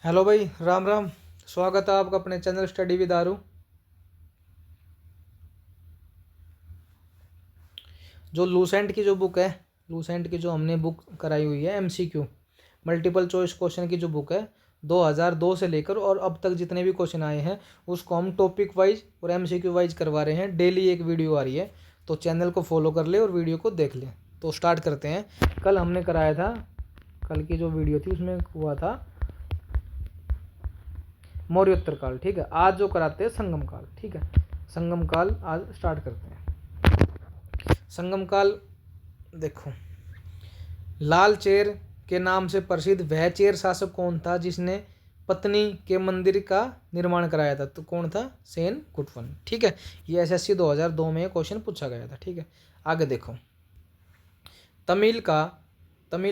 Hello भाई, राम राम। स्वागत है आपका अपने चैनल स्टडी विद आरू। जो लूसेंट की जो बुक है, लूसेंट की जो हमने बुक कराई हुई है एमसीक्यू मल्टीपल चॉइस क्वेश्चन की जो बुक है, 2002 से लेकर और अब तक जितने भी क्वेश्चन आए हैं उसको हम टॉपिक वाइज और एमसीक्यू वाइज करवा रहे हैं। डेली एक वीडियो आ रही है, तो चैनल को फॉलो कर ले और वीडियो को देख ले। तो स्टार्ट करते हैं। कल हमने कराया था, कल की जो वीडियो थी उसमें हुआ था मौर्योत्तर काल। ठीक है, आज जो कराते हैं संगम काल। ठीक है, संगम काल आज स्टार्ट करते हैं। संगम काल देखो, लाल चेर के नाम से प्रसिद्ध वह चेर शासक कौन था जिसने पत्नी के मंदिर का निर्माण कराया था? तो कौन था? सेन कुटवन। ठीक है, ये एसएससी 2002 में क्वेश्चन पूछा गया था। ठीक है, आगे देखो। तमिल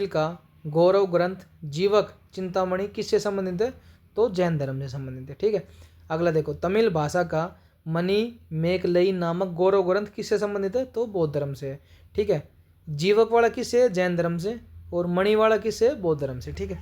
का गौरव ग्रंथ जीवक चिंतामणि किससे संबंधित है? तो जैन धर्म से संबंधित है। ठीक है, अगला देखो। तमिल भाषा का मणि मेकलई नामक गौरव ग्रंथ किससे संबंधित है? तो बौद्ध धर्म से है। ठीक है, जीवक वाला किससे है? जैन धर्म से। और मणि वाला किससे है? बौद्ध धर्म से। ठीक है,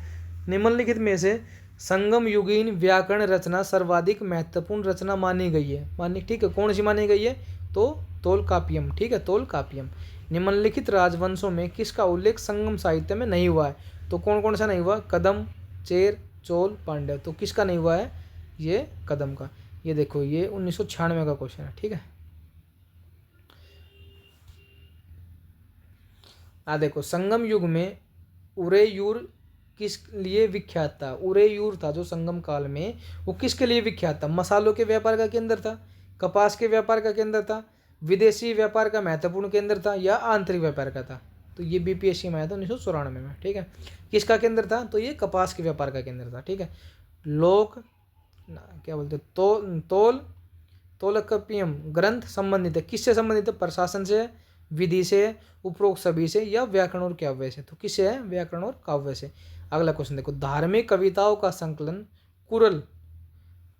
निम्नलिखित में से संगम युगीन व्याकरण रचना सर्वाधिक महत्वपूर्ण रचना मानी गई है। ठीक है, कौन सी मानी गई है? तो तोलकापियम। ठीक है, तोलकापियम। निम्नलिखित राजवंशों में किसका उल्लेख संगम साहित्य में नहीं हुआ है? तो कौन कौन सा नहीं हुआ? कदम, चेर, चोल, पांड्य। तो किसका नहीं हुआ है? ये कदम का। ये देखो, ये 1996 का क्वेश्चन है। ठीक है, देखो। संगम युग में उरेयूर किस लिए विख्यात था? उरेयूर था जो संगम काल में, वो किसके लिए विख्यात था? मसालों के व्यापार का केंद्र था, कपास के व्यापार का केंद्र था, विदेशी व्यापार का महत्वपूर्ण केंद्र था, या आंतरिक व्यापार का था? तो ये बीपीएससी में आया था 1994 में। ठीक है, किसका केंद्र था? तो ये कपास के व्यापार का केंद्र था। ठीक है, लोक क्या बोलते, तोल तोलकपियम ग्रंथ संबंधित है किससे? संबंधित है प्रशासन से, विधि से, उपरोक्त सभी से, या व्याकरण और काव्य से? तो किससे है? व्याकरण और काव्य से। अगला क्वेश्चन देखो। धार्मिक कविताओं का संकलन कुरल,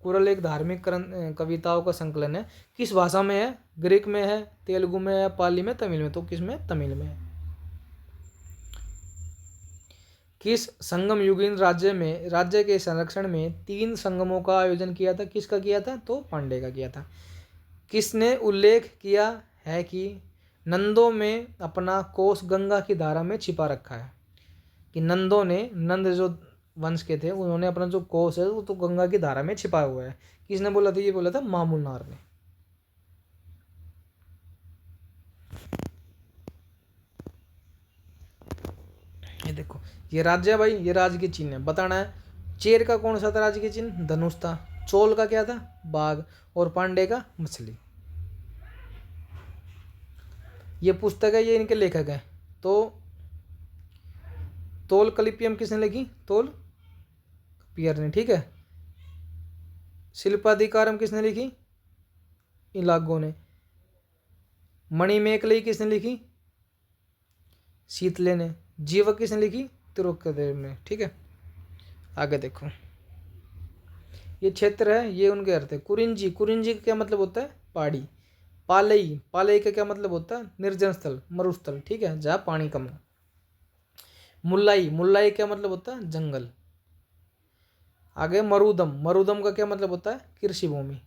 कुरल एक धार्मिक कविताओं का संकलन है, किस भाषा में है? ग्रीक में है, तेलुगु में है, पाली में, तमिल में? तो किस में? तमिल में है। किस संगम युगीन राज्य के संरक्षण में 3 संगमों का आयोजन किया था? किसका किया था? तो पांडे का किया था। किसने उल्लेख किया है कि नंदों में अपना कोष गंगा की धारा में छिपा रखा है? कि नंदों ने, नंद जो वंश के थे, उन्होंने अपना जो कोष है वो तो गंगा की धारा में छिपा हुआ है। किसने बोला था? ये बोला था मामूलनार ने। ये देखो, ये राज्य है भाई, ये राज्य के चिन्ह है, बताना है। चेर का कौन सा था राज्य के चिन्ह? धनुष था। चोल का क्या था? बाघ। और पांडे का मछली। ये पुस्तक है, ये इनके लेखक हैं। तो तोल कलिपियम किसने लिखी? तोल पियर ने। ठीक है, शिल्पाधिकारम किसने लिखी? इलागो ने। मणिमेकलई किसने लिखी? शीतले ने। जीवक किसने लिखी? तिरुक्कदेव ने। ठीक है, आगे देखो। ये क्षेत्र है, ये उनके अर्थ है। कुरिंजी, कुरिंजी का क्या मतलब होता है? पहाड़ी। पालई, पालई का क्या मतलब होता है? निर्जन स्थल, मरुस्थल। ठीक है, जहाँ पानी कम हो। मुल्लाई, मुल्लाई क्या मतलब होता है? जंगल। आगे मरुदम, मरुदम का क्या मतलब होता है? कृषि भूमि।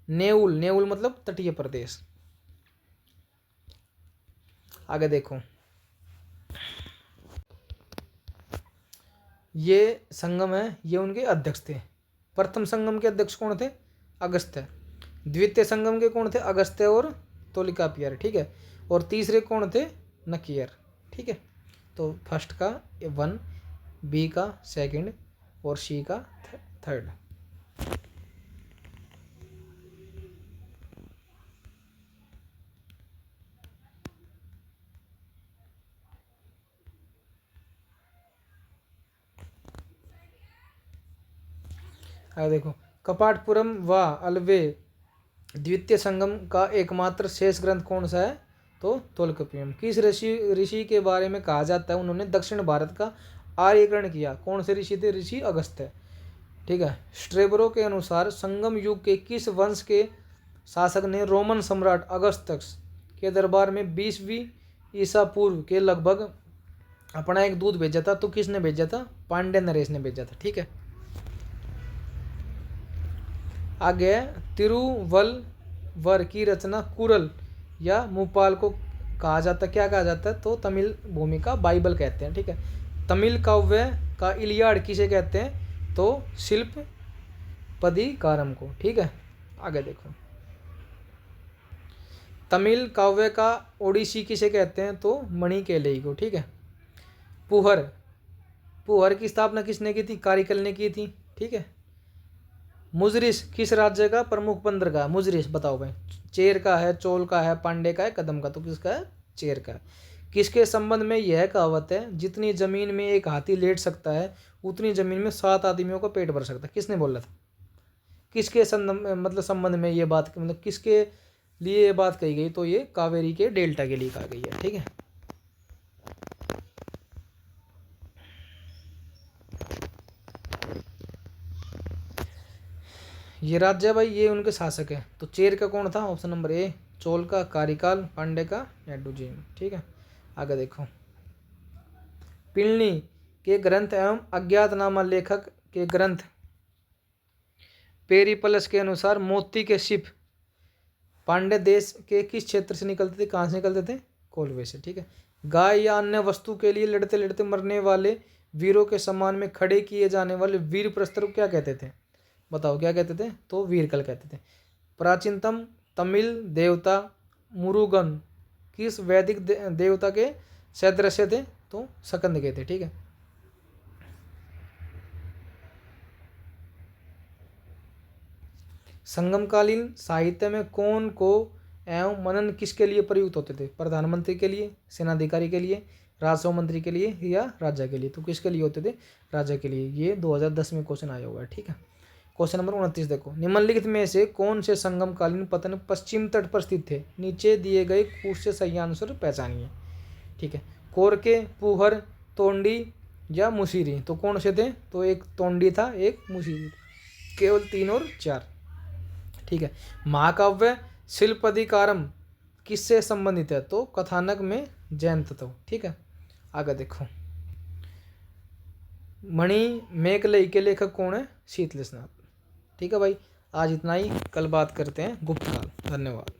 नेउल, नेउल मतलब तटीय प्रदेश। आगे देखो, ये संगम है, ये उनके अध्यक्ष थे। प्रथम संगम के अध्यक्ष कौन थे? अगस्त्य। द्वितीय संगम के कौन थे? अगस्त्य और तोलिकापियर। ठीक है, और तीसरे कौन थे? नकियर। ठीक है, तो फर्स्ट का 1, बी का 2 और सी का 3rd। देखो, कपाटपुरम व अलवे द्वितीय संगम का एकमात्र शेष ग्रंथ कौन सा है? तो तोलकापियम। किस ऋषि के बारे में कहा जाता है उन्होंने दक्षिण भारत का आर्यीकरण किया? कौन से ऋषि थे? ऋषि अगस्त्य। ठीक है, स्ट्रेबरो के अनुसार संगम युग के किस वंश के शासक ने रोमन सम्राट अगस्टस के दरबार में 20वीं ईसा पूर्व के लगभग अपना एक दूत भेजा था? तो किसने भेजा था? पांड्य नरेश ने भेजा था। ठीक है, आगे है तिरुवल्लवर की रचना कुरल या मुपाल को कहा जाता, क्या कहा जाता है, तो तमिल भूमि का बाइबल कहते हैं। ठीक है। तमिल काव्य का इलियाड किसे कहते हैं, तो शिल्पदिकारम को। ठीक है। आगे देखो, तमिल काव्य का ओडिसी किसे कहते हैं, तो मणिकेलई को। ठीक है। पुहर, पुहर की स्थापना किसने की थी, कारिकल ने की थी। ठीक है। मुजरिस किस राज्य का प्रमुख बंदरगाह, मुजरिस बताओ भाई, चेर का है, चोल का है, पांडे का है, कदम का, तो किसका है, चेर का है। किसके संबंध में यह कहावत है, जितनी जमीन में एक हाथी लेट सकता है उतनी जमीन में 7 आदमियों का पेट भर सकता है, किसने बोला था, किसके मतलब संबंध में ये बात, मतलब किसके लिए ये बात कही गई, तो ये कावेरी के डेल्टा के लिए कहा गई है। ठीक है। ये राज्य भाई, ये उनके शासक है, तो चेर का कौन था, ऑप्शन नंबर ए, चोल का कारिकाल, पांडे का एडुजीन। ठीक है। आगे देखो, पिलनी के ग्रंथ एवं अज्ञातनामा लेखक के ग्रंथ पेरिप्लस के अनुसार मोती के शिप पांड्य देश के किस क्षेत्र से निकलते थे, कहाँ से निकलते थे, कोलवे से। ठीक है। गाय या अन्य वस्तु के लिए लड़ते लड़ते मरने वाले वीरों के सम्मान में खड़े किए जाने वाले वीर प्रस्तर को क्या कहते थे, बताओ क्या कहते थे, तो वीरकल कहते थे। प्राचीनतम तमिल देवता मुरुगन किस वैदिक देवता के सदृश्य थे, तो सकंद के थे। ठीक है। संगमकालीन साहित्य में कौन को एवं मनन किसके लिए प्रयुक्त होते थे, प्रधानमंत्री के लिए, सेनाधिकारी के लिए, राजस्व मंत्री के लिए या राजा के लिए, तो किसके लिए होते थे, राजा के लिए। ये 2010 में क्वेश्चन आया हुआ है। ठीक है। क्वेश्चन नंबर 29 देखो, निम्नलिखित में से कौन से संगमकालीन पतन पश्चिम तट पर स्थित थे, नीचे दिए गए कूट से सही आंसर पहचानिए। ठीक है। कोरके, पुहर, तोंडी या मुसीरी, तो कौन से थे, तो एक तोंडी था, एक मुसीरी था, केवल 3 और 4। ठीक है। महाकाव्य शिल्पदिकारम किससे संबंधित है, तो कथानक में जैन तत्व। ठीक है। आगे देखो, मणि मेघलई के लेखक कौन है, शीतल स्नात। ठीक है भाई, आज इतना ही, कल बात करते हैं गुप्तकाल। धन्यवाद।